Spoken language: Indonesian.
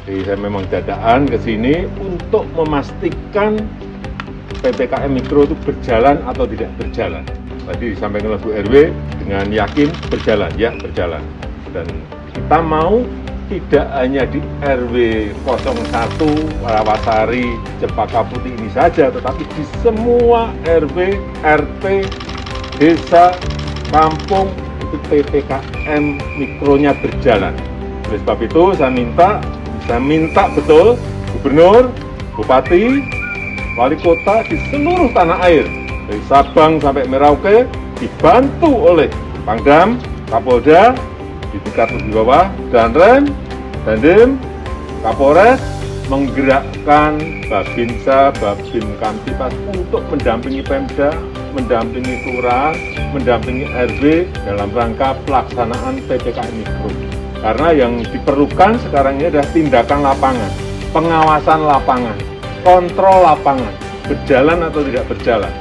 Jadi saya memang dadaan ke sini untuk memastikan PPKM Mikro itu berjalan atau tidak berjalan. Tadi disampaikan oleh Bu RW dengan yakin berjalan, ya berjalan. Dan kita mau tidak hanya di RW 01 Warawasari, Cempaka Putih ini saja, tetapi di semua RW, RT, desa, kampung, itu PPKM Mikronya berjalan. Oleh sebab itu saya minta betul Gubernur, Bupati, Wali Kota di seluruh tanah air, dari Sabang sampai Merauke, dibantu oleh Pangdam, Kapolda, di tingkat lebih bawah, Danrem, Dandim, Kapolres, menggerakkan Babinsa, Babin Kamtipas untuk mendampingi Pemda, mendampingi Kelurahan, mendampingi RW dalam rangka pelaksanaan PPKM Mikro. Karena yang diperlukan sekarang ini adalah tindakan lapangan, pengawasan lapangan, kontrol lapangan, berjalan atau tidak berjalan.